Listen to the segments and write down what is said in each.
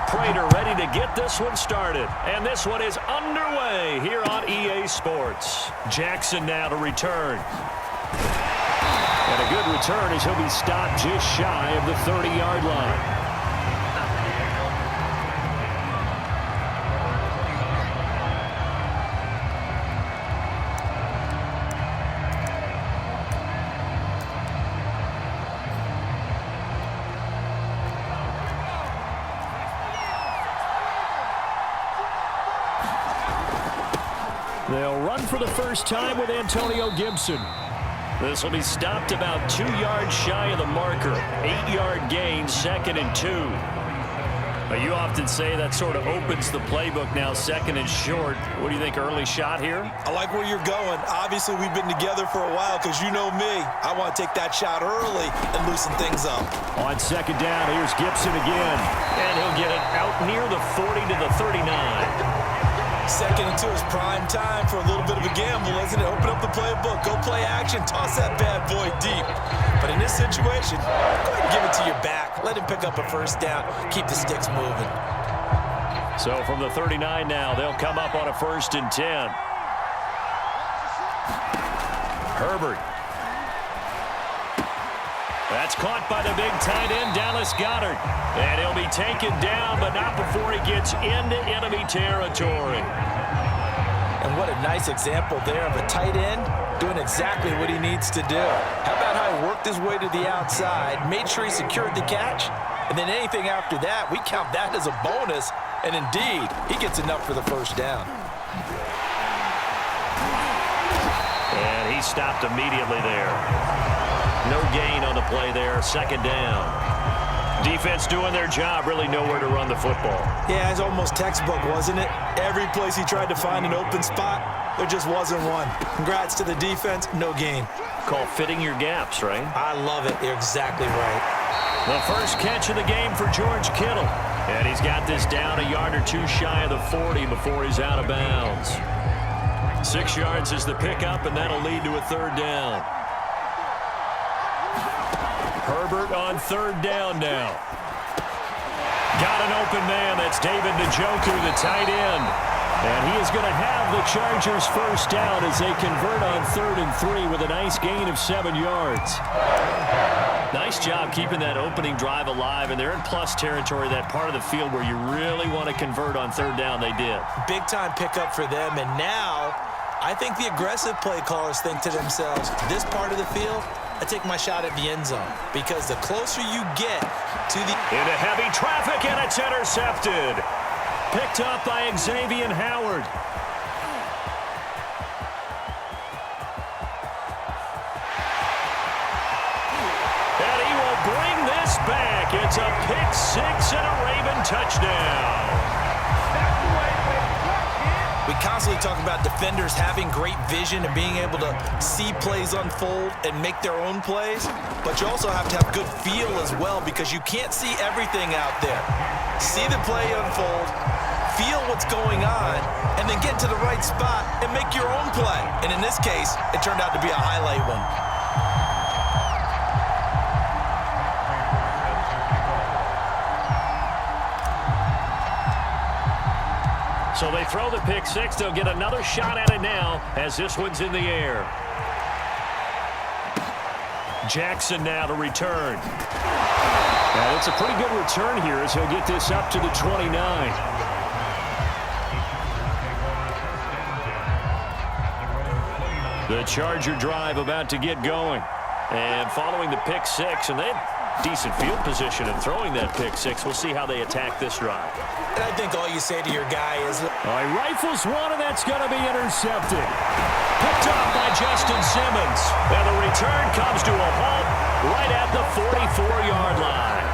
Prater ready to get this one started. And this one is underway here on EA Sports. Jackson now to return. And a good return as he'll be stopped just shy of the 30-yard line. They'll run for the first time with Antonio Gibson. This will be stopped about 2 yards shy of the marker. 8-yard gain, 2nd and 2. You often say that sort of opens the playbook now, 2nd and short. What do you think, early shot here? I like where you're going. Obviously, we've been together for a while because you know me. I want to take that shot early and loosen things up. On 2nd down, here's Gibson again. And he'll get it out near the 40 to the 39. 2nd and 2 is prime time for a little bit of a gamble, isn't it? Open up the playbook, go play action, toss that bad boy deep. But in this situation, go ahead and give it to your back. Let him pick up a first down. Keep the sticks moving. So from the 39 now, they'll come up on a 1st and 10. Herbert. That's caught by the big tight end, Dallas Goedert. And he'll be taken down, but not before he gets into enemy territory. And what a nice example there of a tight end doing exactly what he needs to do. How about how he worked his way to the outside, made sure he secured the catch, and then anything after that, we count that as a bonus. And indeed, he gets enough for the first down. And he stopped immediately there. No gain on the play there, 2nd down. Defense doing their job, really nowhere to run the football. Yeah, it's almost textbook, wasn't it? Every place he tried to find an open spot, there just wasn't one. Congrats to the defense, no gain. Called fitting your gaps, right? I love it. You're exactly right. The first catch of the game for George Kittle. And he's got this down a yard or two shy of the 40 before he's out of bounds. 6 yards is the pickup, and that'll lead to a 3rd down. Herbert on 3rd down now. Got an open man. That's David Njoku, the tight end. And he is going to have the Chargers first down as they convert on 3rd and 3 with a nice gain of 7 yards. Nice job keeping that opening drive alive, and they're in plus territory, that part of the field where you really want to convert on 3rd down. They did. Big time pickup for them, and now I think the aggressive play callers think to themselves, this part of the field, I take my shot at the end zone, because the closer you get to the... Into heavy traffic, and it's intercepted. Picked up by Xavier Howard. And he will bring this back. It's a pick 6 and a Raven touchdown. We constantly talk about defenders having great vision and being able to see plays unfold and make their own plays, but you also have to have good feel as well, because you can't see everything out there. See the play unfold, feel what's going on, and then get to the right spot and make your own play. And in this case, it turned out to be a highlight one. So they throw the pick 6. They'll get another shot at it now as this one's in the air. Jackson now to return. And it's a pretty good return here as he'll get this up to the 29. The Charger drive about to get going. And following the pick 6, and they had decent field position in throwing that pick 6. We'll see how they attack this drive. And I think all you say to your guy is... He rifles one, and that's going to be intercepted. Picked off by Justin Simmons. And the return comes to a halt right at the 44-yard line.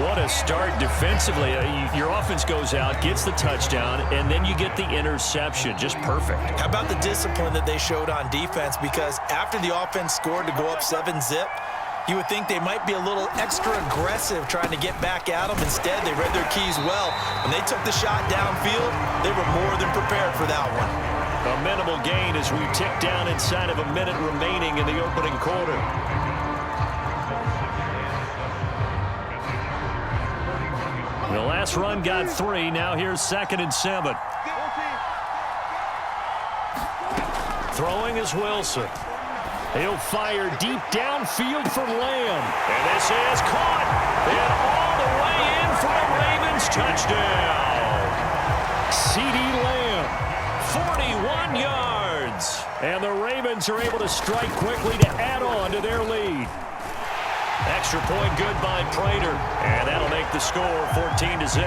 What a start defensively. Your offense goes out, gets the touchdown, and then you get the interception. Just perfect. How about the discipline that they showed on defense? Because after the offense scored to go up 7-zip, you would think they might be a little extra aggressive trying to get back at them. Instead, they read their keys well. When they took the shot downfield, they were more than prepared for that one. A minimal gain as we tick down inside of a minute remaining in the opening quarter. The last Last run got 3. Now here's 2nd and 7. Throwing is Wilson. He'll fire deep downfield for Lamb. And this is caught. And all the way in for a Ravens touchdown. CeeDee Lamb, 41 yards. And the Ravens are able to strike quickly to add on to their lead. Extra point good by Prater. And that'll make the score 14-0.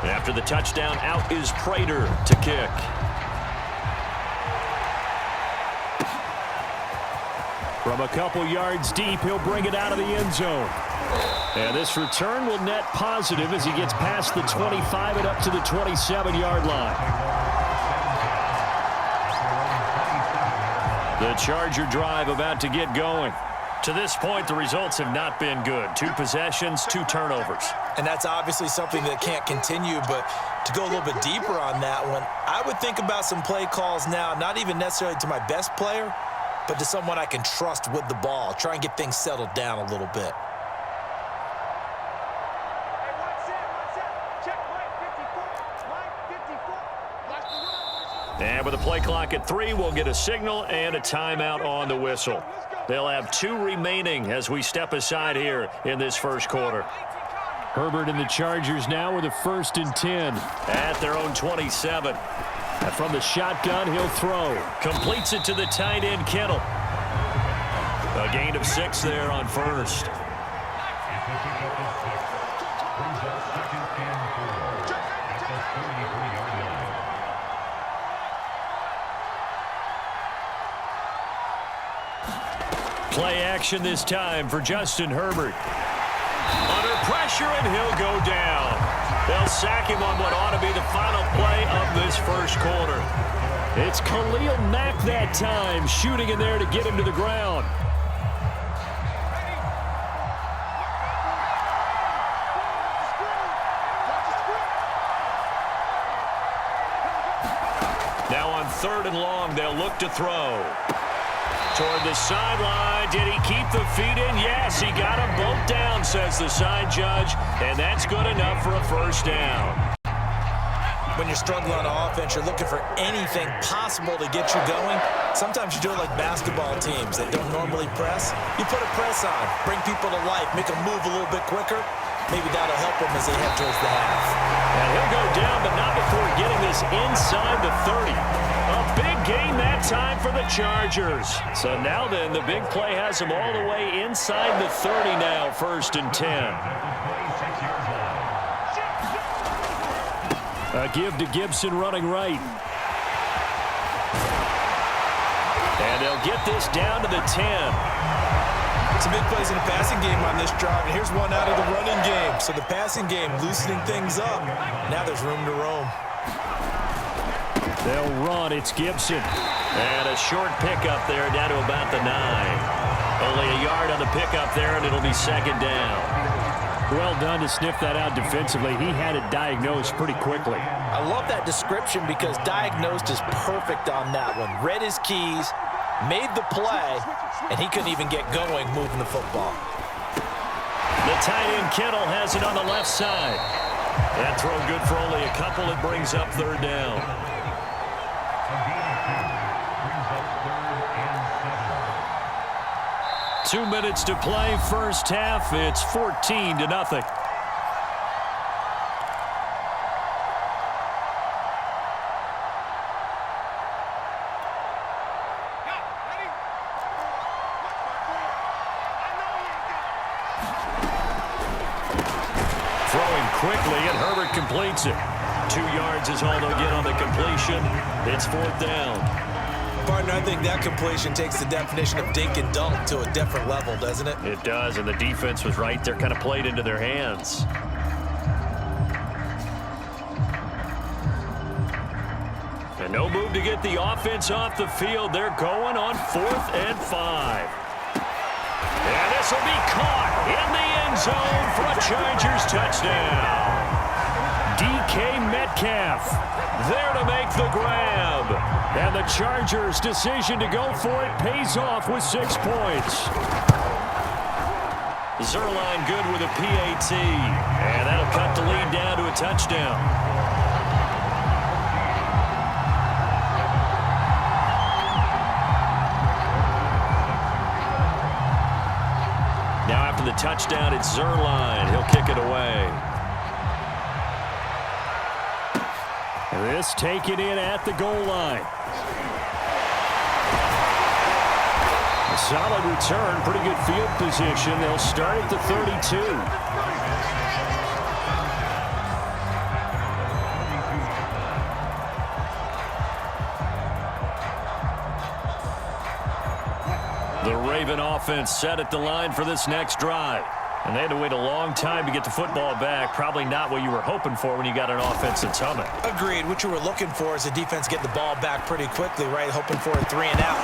After the touchdown, out is Prater to kick. From a couple yards deep, he'll bring it out of the end zone. And this return will net positive as he gets past the 25 and up to the 27-yard line. The Charger drive about to get going. To this point, the results have not been good. 2 possessions, 2 turnovers. And that's obviously something that can't continue, but to go a little bit deeper on that one, I would think about some play calls now, not even necessarily to my best player, but to someone I can trust with the ball. Try and get things settled down a little bit. And with the play clock at 3, we'll get a signal and a timeout on the whistle. They'll have 2 remaining as we step aside here in this first quarter. Herbert and the Chargers now with a 1st and 10 at their own 27. And from the shotgun, he'll throw. Completes it to the tight end, Kittle. A gain of 6 there on 1st. Play action this time for Justin Herbert. Under pressure, and he'll go down. They'll sack him on what ought to be the final play of this first quarter. It's Khalil Mack that time, shooting in there to get him to the ground. Now on 3rd and long, they'll look to throw. Toward the sideline. Did he keep the feet in? Yes, he got them both down, says the side judge, and that's good enough for a 1st down. When you're struggling on offense, you're looking for anything possible to get you going. Sometimes you do it like basketball teams that don't normally press. You put a press on, bring people to life, make them move a little bit quicker. Maybe that'll help them as they head towards the half. And he'll go down, but not before getting this inside the 30. A big gain that time for the Chargers. So now then, the big play has them all the way inside the 30 now, 1st and 10. A give to Gibson running right. And they'll get this down to the 10. Some big plays in the passing game on this drive, and here's one out of the running game. So the passing game loosening things up. Now there's room to roam. They'll run. It's Gibson. And a short pickup there down to about the 9. Only a yard on the pickup there, and it'll be 2nd down. Well done to sniff that out defensively. He had it diagnosed pretty quickly. I love that description because diagnosed is perfect on that one. Read his keys, made the play, and he couldn't even get going moving the football. The tight end Kittle has it on the left side. That throw good for only a couple. It brings up 3rd down. Two minutes to play, first half. It's 14-0. Throwing quickly, and Herbert completes it. 2 yards is all they'll get on the completion. It's 4th down. Partner, I think that completion takes the definition of dink and dunk to a different level, doesn't it? It does, and the defense was right there, kind of played into their hands. And no move to get the offense off the field. They're going on 4th and 5. And this will be caught in the end zone for a Chargers touchdown. DK Metcalf there to make the grab. And the Chargers' decision to go for it pays off with 6 points. Zerline good with a PAT. And that'll cut the lead down to a touchdown. Now after the touchdown, it's Zerline. He'll kick it away. This taken in at the goal line. A solid return, pretty good field position. They'll start at the 32. The Raven offense set at the line for this next drive. And they had to wait a long time to get the football back. Probably not what you were hoping for when you got an offense that's humming. Agreed. What you were looking for is the defense getting the ball back pretty quickly, right? Hoping for a 3 and out.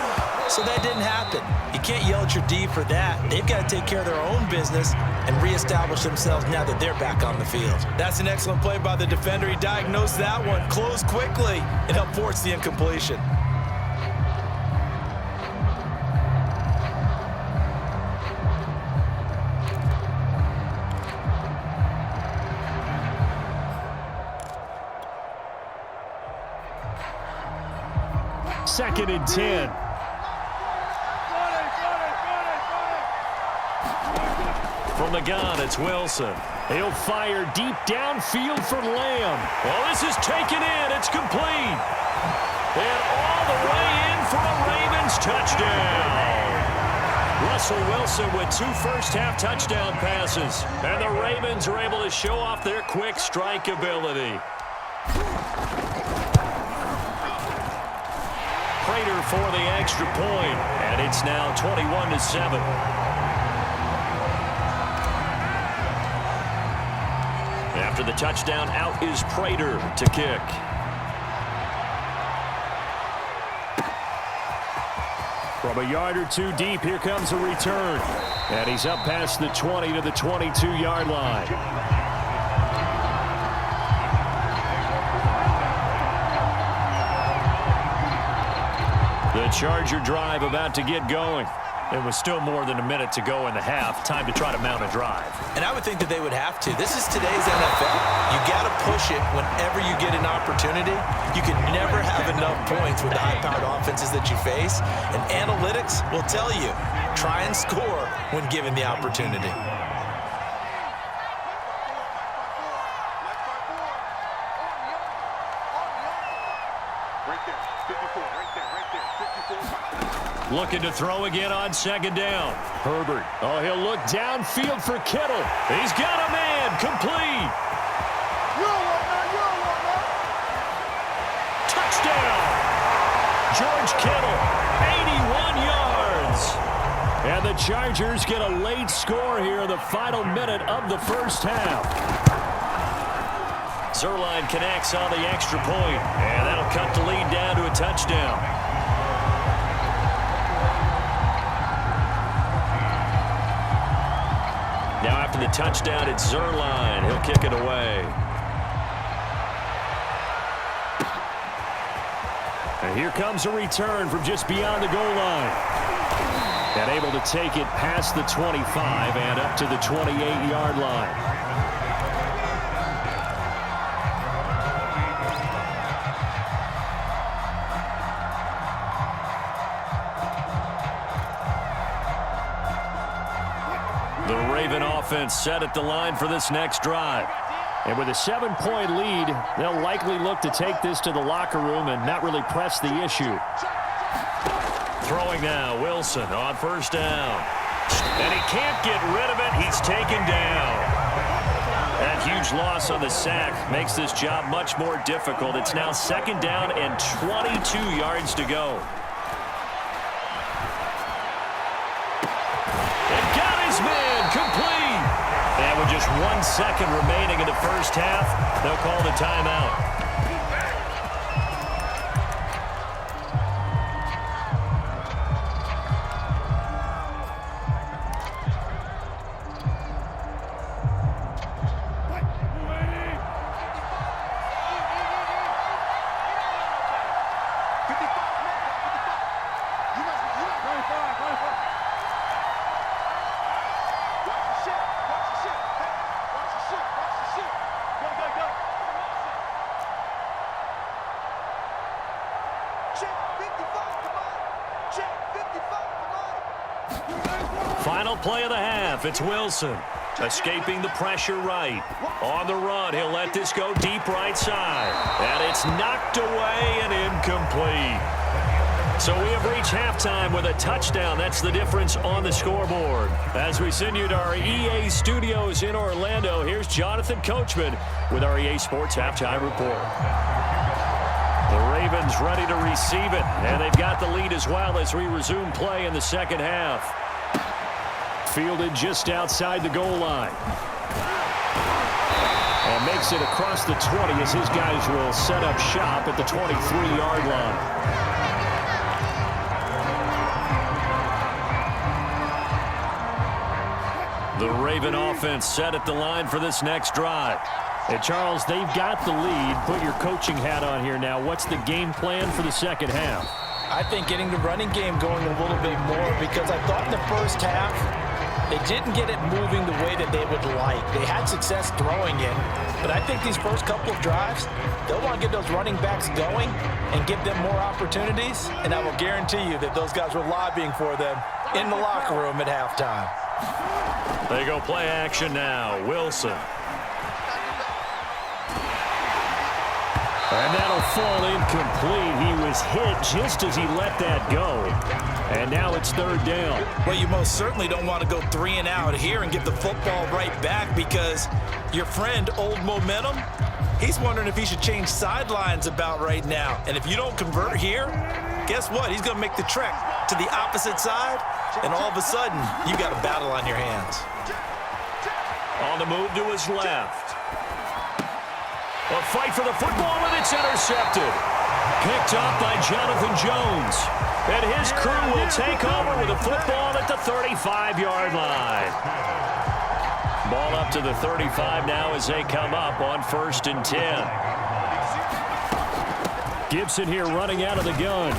So that didn't happen. You can't yell at your D for that. They've got to take care of their own business and reestablish themselves now that they're back on the field. That's an excellent play by the defender. He diagnosed that one, closed quickly, and helped force the incompletion. Second and 10. From the gun, it's Wilson. He'll fire deep downfield for Lamb. Well, this is taken in. It's complete. And all the way in for a Ravens touchdown. Russell Wilson with 2 first-half touchdown passes. And the Ravens are able to show off their quick strike ability. Prater for the extra point, and it's now 21-7. After the touchdown, out is Prater to kick. From a yard or two deep, here comes a return. And he's up past the 20 to the 22-yard line. The Charger drive about to get going. There was still more than a minute to go in the half. Time to try to mount a drive. And I would think that they would have to. This is today's NFL. You got to push it whenever you get an opportunity. You can never have enough points with the high-powered offenses that you face. And analytics will tell you, try and score when given the opportunity. Looking to throw again on second down. Herbert. Oh, he'll look downfield for Kittle. He's got a man. Complete. Touchdown. George Kittle. 81 yards. And the Chargers get a late score here in the final minute of the first half. Zerline connects on the extra point. And that'll cut the lead down to a touchdown. Now after the touchdown, it's Zerline. He'll kick it away. And here comes a return from just beyond the goal line. And able to take it past the 25 and up to the 28-yard line. Offense set at the line for this next drive. And with a 7-point lead, they'll likely look to take this to the locker room and not really press the issue. Throwing now, Wilson on first down. And he can't get rid of it. He's taken down. That huge loss on the sack makes this job much more difficult. It's now second down and 22 yards to go. And got his man complete. And with just 1 second remaining in the first half, they'll call the timeout. play of the half. It's Wilson. Escaping the pressure right. On the run, he'll let this go deep right side. And it's knocked away and incomplete. So we have reached halftime with a touchdown. That's the difference on the scoreboard. As we send you to our EA studios in Orlando, here's Jonathan Coachman with our EA Sports Halftime Report. The Ravens ready to receive it, and they've got the lead as well as we resume play in the second half. Fielded just outside the goal line. And makes it across the 20 as his guys will set up shop at the 23-yard line. The Raven offense set at the line for this next drive. And Charles, they've got the lead. Put your coaching hat on here now. What's the game plan for the second half? I think getting the running game going a little bit more, because I thought in the first half they didn't get it moving the way that they would like. They had success throwing it, but I think these first couple of drives, they'll want to get those running backs going and give them more opportunities, and I will guarantee you that those guys were lobbying for them in the locker room at halftime. They go play action now. Wilson. And that'll fall incomplete. He was hit just as he let that go. And now it's third down. Well, you most certainly don't want to go 3 and out here and get the football right back, because your friend, Old Momentum, he's wondering if he should change sidelines about right now. And if you don't convert here, guess what? He's going to make the trek to the opposite side, and all of a sudden, you got a battle on your hands. On the move to his left. A fight for the football, and it's intercepted. Picked up by Jonathan Jones. And his crew will take over with the football at the 35-yard line. Ball up to the 35 now as they come up on 1st and 10. Gibson here running out of the gun.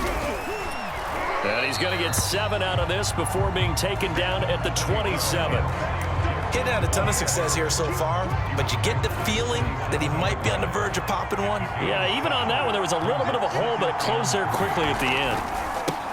And he's going to get 7 out of this before being taken down at the 27. He'd had a ton of success here so far, but you get the feeling that he might be on the verge of popping one. Yeah, even on that one, there was a little bit of a hole, but it closed there quickly at the end.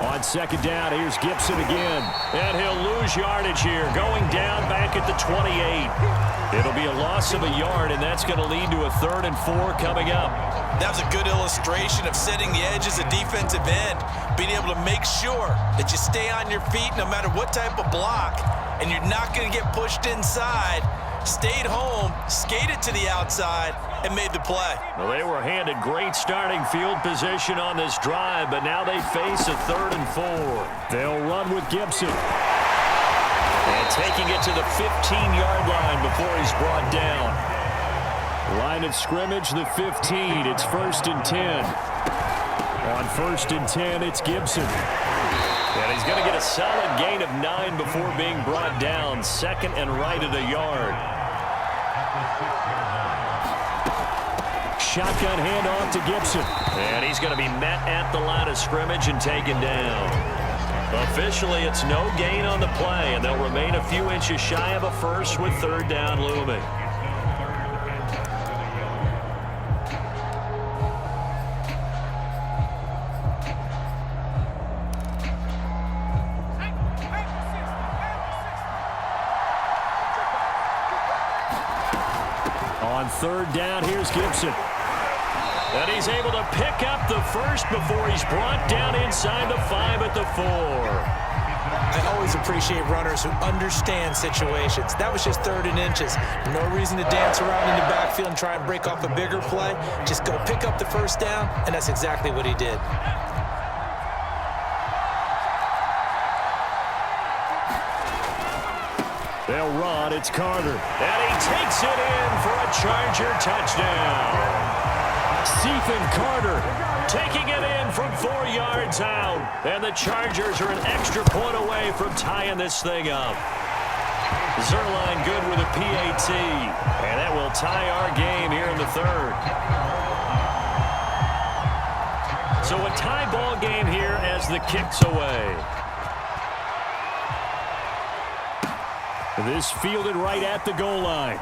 On second down, here's Gibson again. And he'll lose yardage here, going down back at the 28. It'll be a loss of a yard, and that's going to lead to a 3rd and 4 coming up. That was a good illustration of setting the edge as a defensive end, being able to make sure that you stay on your feet no matter what type of block, and you're not going to get pushed inside. Stayed home, skated to the outside, and made the play. Well, they were handed great starting field position on this drive, but now they face a 3rd and 4. They'll run with Gibson. And taking it to the 15-yard line before he's brought down. Line of scrimmage, the 15. It's 1st and 10. On 1st and 10, it's Gibson. And he's going to get a solid gain of 9 before being brought down. 2nd and right at a yard. Shotgun handoff to Gibson. And he's going to be met at the line of scrimmage and taken down. Officially, it's no gain on the play, and they'll remain a few inches shy of a first with 3rd down looming. On 3rd down, here's Gibson. And he's able to pick up the first before he's brought down inside the 5 at the 4. I always appreciate runners who understand situations. That was just 3rd and inches. No reason to dance around in the backfield and try and break off a bigger play. Just go pick up the first down, and that's exactly what he did. They'll run. It's Carter. And he takes it in for a Charger touchdown. Stephen Carter taking it in from 4 yards out. And the Chargers are an extra point away from tying this thing up. Zerline good with a PAT. And that will tie our game here in the 3rd. So a tie ball game here as the kick's away. This fielded right at the goal line.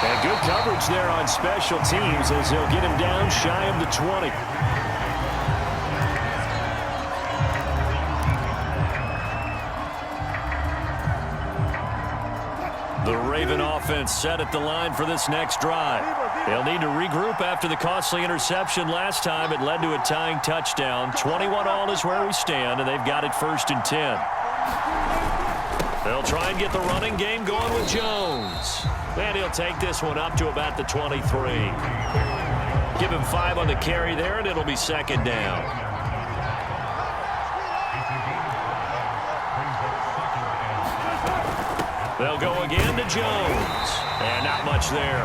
And good coverage there on special teams as they'll get him down shy of the 20. The Raven offense set at the line for this next drive. They'll need to regroup after the costly interception last time. It led to a tying touchdown. 21-all is where we stand, and they've got it 1st and 10. They'll try and get the running game going with Jones. And he'll take this one up to about the 23. Give him 5 on the carry there, and it'll be 2nd down. They'll go again to Jones. And not much there.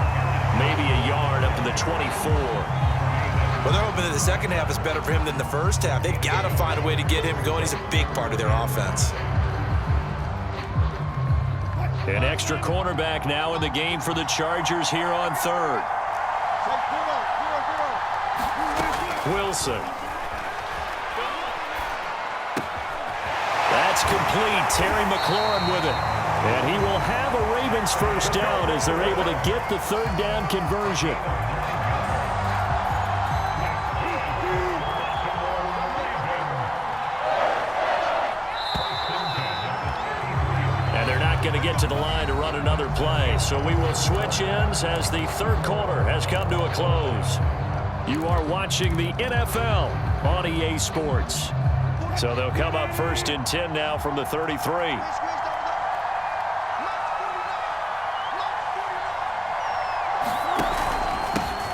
Maybe a yard up to the 24. Well, they're hoping that the second half is better for him than the first half. They've got to find a way to get him going. He's a big part of their offense. An extra cornerback now in the game for the Chargers here on 3rd. Wilson. That's complete. Terry McLaurin with it. And he will have a Ravens 1st down as they're able to get the 3rd down conversion. And they're not going to get to the line to run another play. So we will switch ends as the 3rd quarter has come to a close. You are watching the NFL on EA Sports. So they'll come up 1st and 10 now from the 33.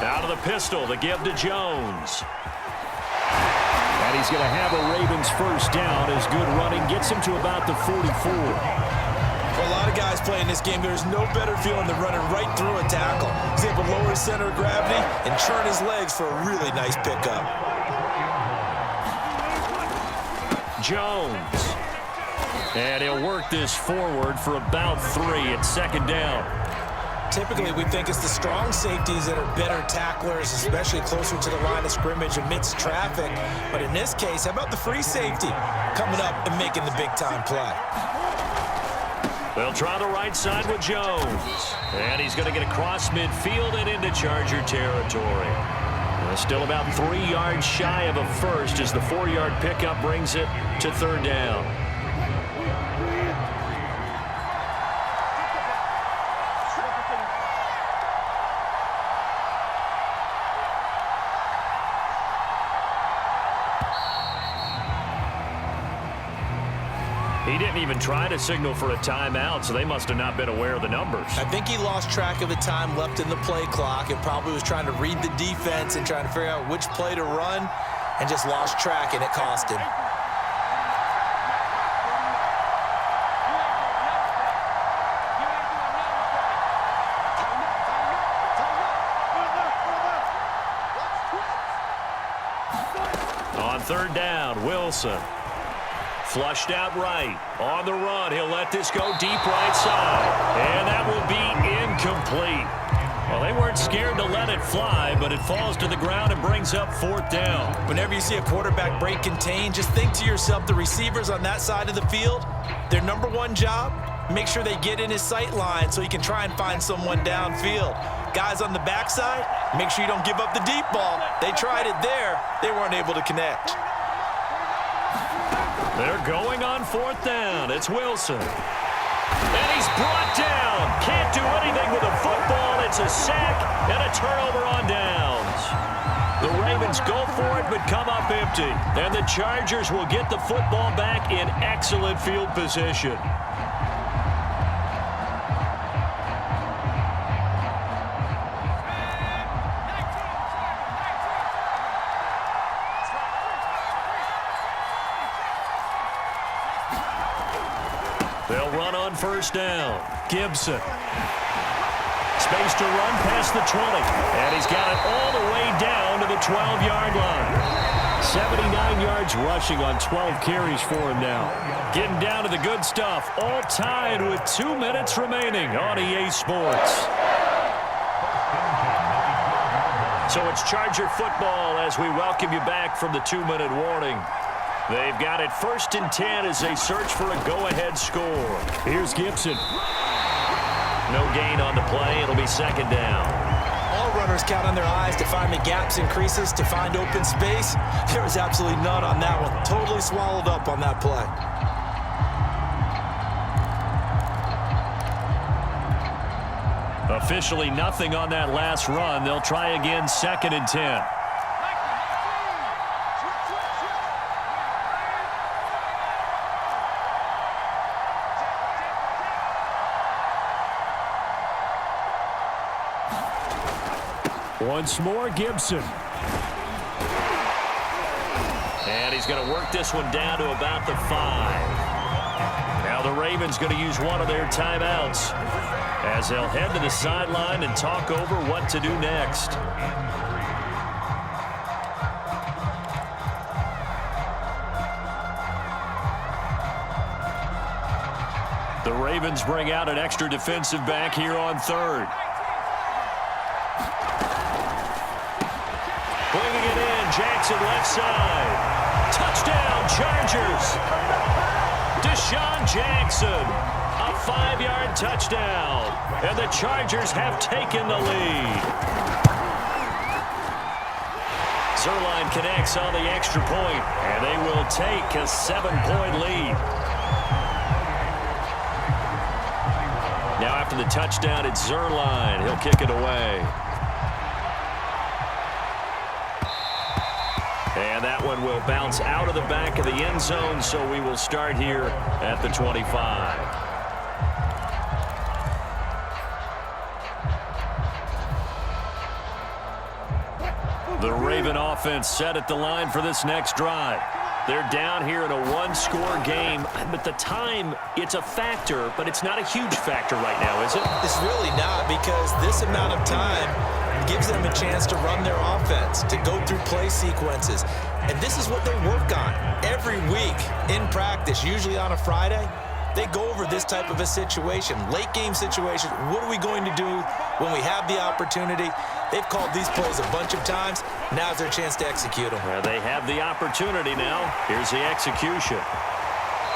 Out of the pistol to give to Jones. And he's going to have a Ravens 1st down as good running gets him to about the 44. For a lot of guys playing this game, there's no better feeling than running right through a tackle. He's able to lower his center of gravity and churn his legs for a really nice pickup. Jones. And he'll work this forward for about 3 at 2nd down. Typically, we think it's the strong safeties that are better tacklers, especially closer to the line of scrimmage amidst traffic. But in this case, how about the free safety coming up and making the big-time play? They'll try the right side with Jones. And he's going to get across midfield and into Charger territory. Still about 3 yards shy of a 1st as the 4-yard pickup brings it to 3rd down. He didn't even try to signal for a timeout, so they must have not been aware of the numbers. I think he lost track of the time left in the play clock and probably was trying to read the defense and trying to figure out which play to run and just lost track, and it cost him. On 3rd down, Wilson. Flushed out right. On the run, he'll let this go deep right side. And that will be incomplete. Well, they weren't scared to let it fly, but it falls to the ground and brings up 4th down. Whenever you see a quarterback break contain, just think to yourself, the receivers on that side of the field, their number 1 job, make sure they get in his sight line so he can try and find someone downfield. Guys on the backside, make sure you don't give up the deep ball. They tried it there. They weren't able to connect. They're going on 4th down. It's Wilson. And he's brought down. Can't do anything with a football. It's a sack and a turnover on downs. The Ravens go for it but come up empty. And the Chargers will get the football back in excellent field position. They'll run on 1st down. Gibson. Space to run past the 20. And he's got it all the way down to the 12-yard line. 79 yards rushing on 12 carries for him now. Getting down to the good stuff. All tied with 2 minutes remaining on EA Sports. So it's Charger football as we welcome you back from the 2-minute warning. They've got it 1st and 10 as they search for a go-ahead score. Here's Gibson. No gain on the play. It'll be 2nd down. All runners count on their eyes to find the gaps and creases, to find open space. There was absolutely none on that one. Totally swallowed up on that play. Officially nothing on that last run. They'll try again, 2nd and 10. Once more, Gibson. And he's going to work this one down to about the 5. Now the Ravens going to use one of their timeouts as they'll head to the sideline and talk over what to do next. The Ravens bring out an extra defensive back here on 3rd. Bringing it in, Jackson left side. Touchdown, Chargers. Deshaun Jackson, a 5-yard touchdown. And the Chargers have taken the lead. Zerline connects on the extra point, and they will take a 7-point lead. Now after the touchdown, it's Zerline. He'll kick it away. And that one will bounce out of the back of the end zone, so we will start here at the 25. The Raven offense set at the line for this next drive. They're down here in a one-score game, but the time, it's a factor, but it's not a huge factor right now, is it? It's really not, because this amount of time gives them a chance to run their offense, to go through play sequences. And this is what they work on every week in practice, usually on a Friday. They go over this type of a situation, late game situation. What are we going to do when we have the opportunity? They've called these plays a bunch of times. Now's their chance to execute them. Well, they have the opportunity now. Here's the execution.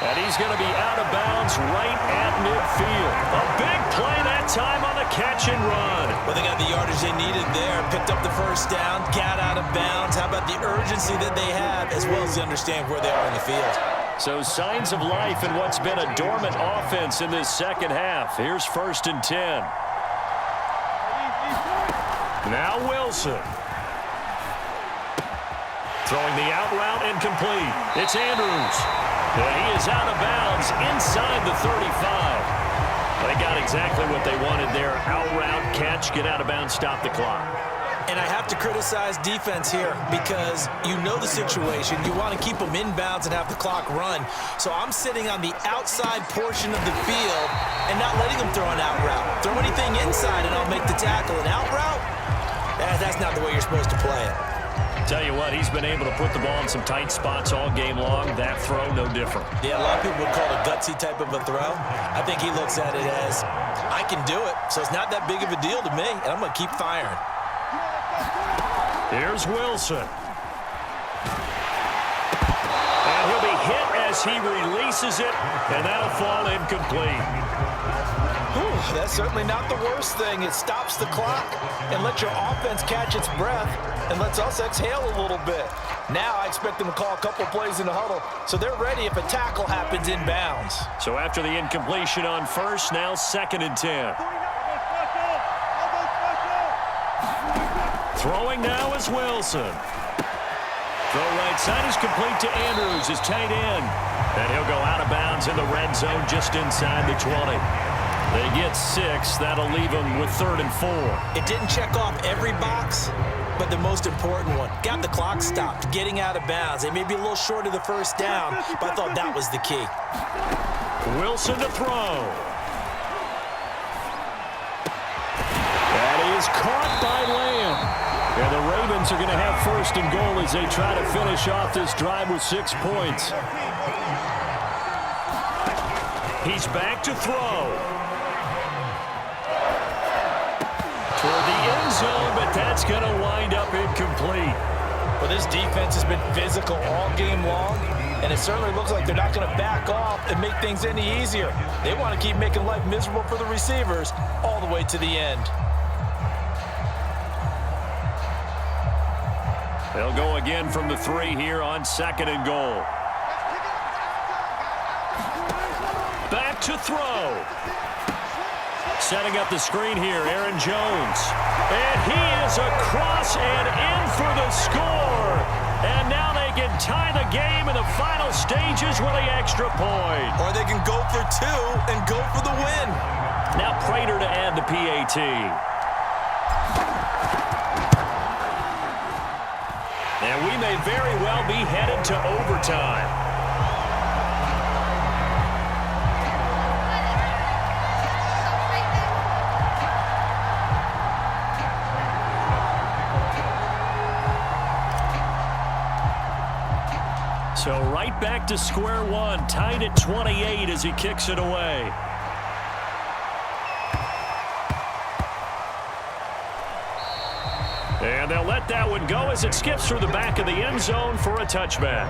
And he's going to be out of bounds right at midfield. A big play that time on the catch and run. Well, they got the yardage they needed there. Picked up the first down, got out of bounds. How about the urgency that they have, as well as they understand where they are in the field? So signs of life in what's been a dormant offense in this second half. Here's 1st and 10. Now Wilson. Throwing the out route incomplete. It's Andrews. And he is out of bounds inside the 35. They got exactly what they wanted there. Out route, catch, get out of bounds, stop the clock. And I have to criticize defense here because you know the situation. You want to keep them inbounds and have the clock run. So I'm sitting on the outside portion of the field and not letting them throw an out route. Throw anything inside and I'll make the tackle. An out route? That's not the way you're supposed to play it. Tell you what, he's been able to put the ball in some tight spots all game long. That throw, no different. Yeah, a lot of people would call it a gutsy type of a throw. I think he looks at it as, I can do it, so it's not that big of a deal to me, and I'm going to keep firing. Here's Wilson. And he'll be hit as he releases it, and that'll fall incomplete. That's certainly not the worst thing. It stops the clock and lets your offense catch its breath and lets us exhale a little bit. Now I expect them to call a couple plays in the huddle, so they're ready if a tackle happens in bounds. So after the incompletion on 1st, now 2nd and 10. Throwing now is Wilson. Throw right side is complete to Andrews, his tight end. And he'll go out of bounds in the red zone just inside the 20. They get 6. That'll leave them with 3rd and 4. It didn't check off every box, but the most important one. Got the clock stopped, getting out of bounds. They may be a little short of the first down, but I thought that was the key. Wilson to throw. That is caught by Lamb. And the Ravens are going to have 1st and goal as they try to finish off this drive with 6 points. He's back to throw. Toward the end zone, but that's going to wind up incomplete. Well, this defense has been physical all game long, and it certainly looks like they're not going to back off and make things any easier. They want to keep making life miserable for the receivers all the way to the end. They'll go again from the 3 here on 2nd and goal. Back to throw. Setting up the screen here, Aaron Jones. And he is across and in for the score. And now they can tie the game in the final stages with the extra point. Or they can go for two and go for the win. Now Prater to add the PAT. And we may very well be headed to overtime. So right back to square one, tied at 28 as he kicks it away. And they'll let that one go as it skips through the back of the end zone for a touchback.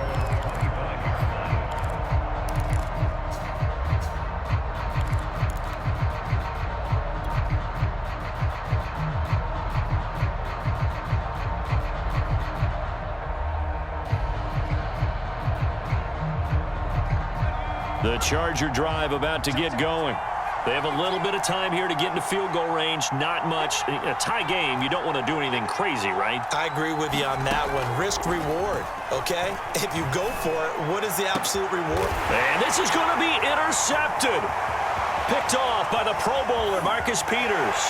The Charger drive about to get going. They have a little bit of time here to get into field goal range. Not much. In a tie game, you don't want to do anything crazy, right? I agree with you on that one. Risk reward, okay? If you go for it, what is the absolute reward? And this is going to be intercepted. Picked off by the Pro Bowler, Marcus Peters.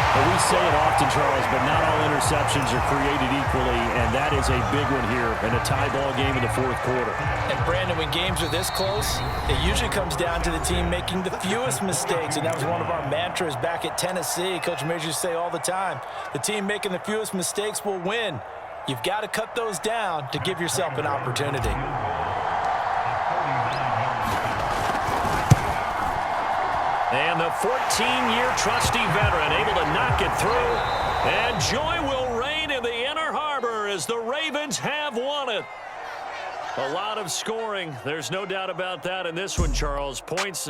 Well, we say it often, Charles, but not all interceptions are created equally, and that is a big one here in a tie ball game in the fourth quarter. And, Brandon, when games are this close, it usually comes down to the team making the fewest mistakes, and that was one of our mantras back at Tennessee. Coach Majors used to say all the time, the team making the fewest mistakes will win. You've got to cut those down to give yourself an opportunity. And the 14-year trusty veteran able to knock it through. And joy will reign in the Inner Harbor as the Ravens have won it. A lot of scoring. There's no doubt about that in this one, Charles. Points.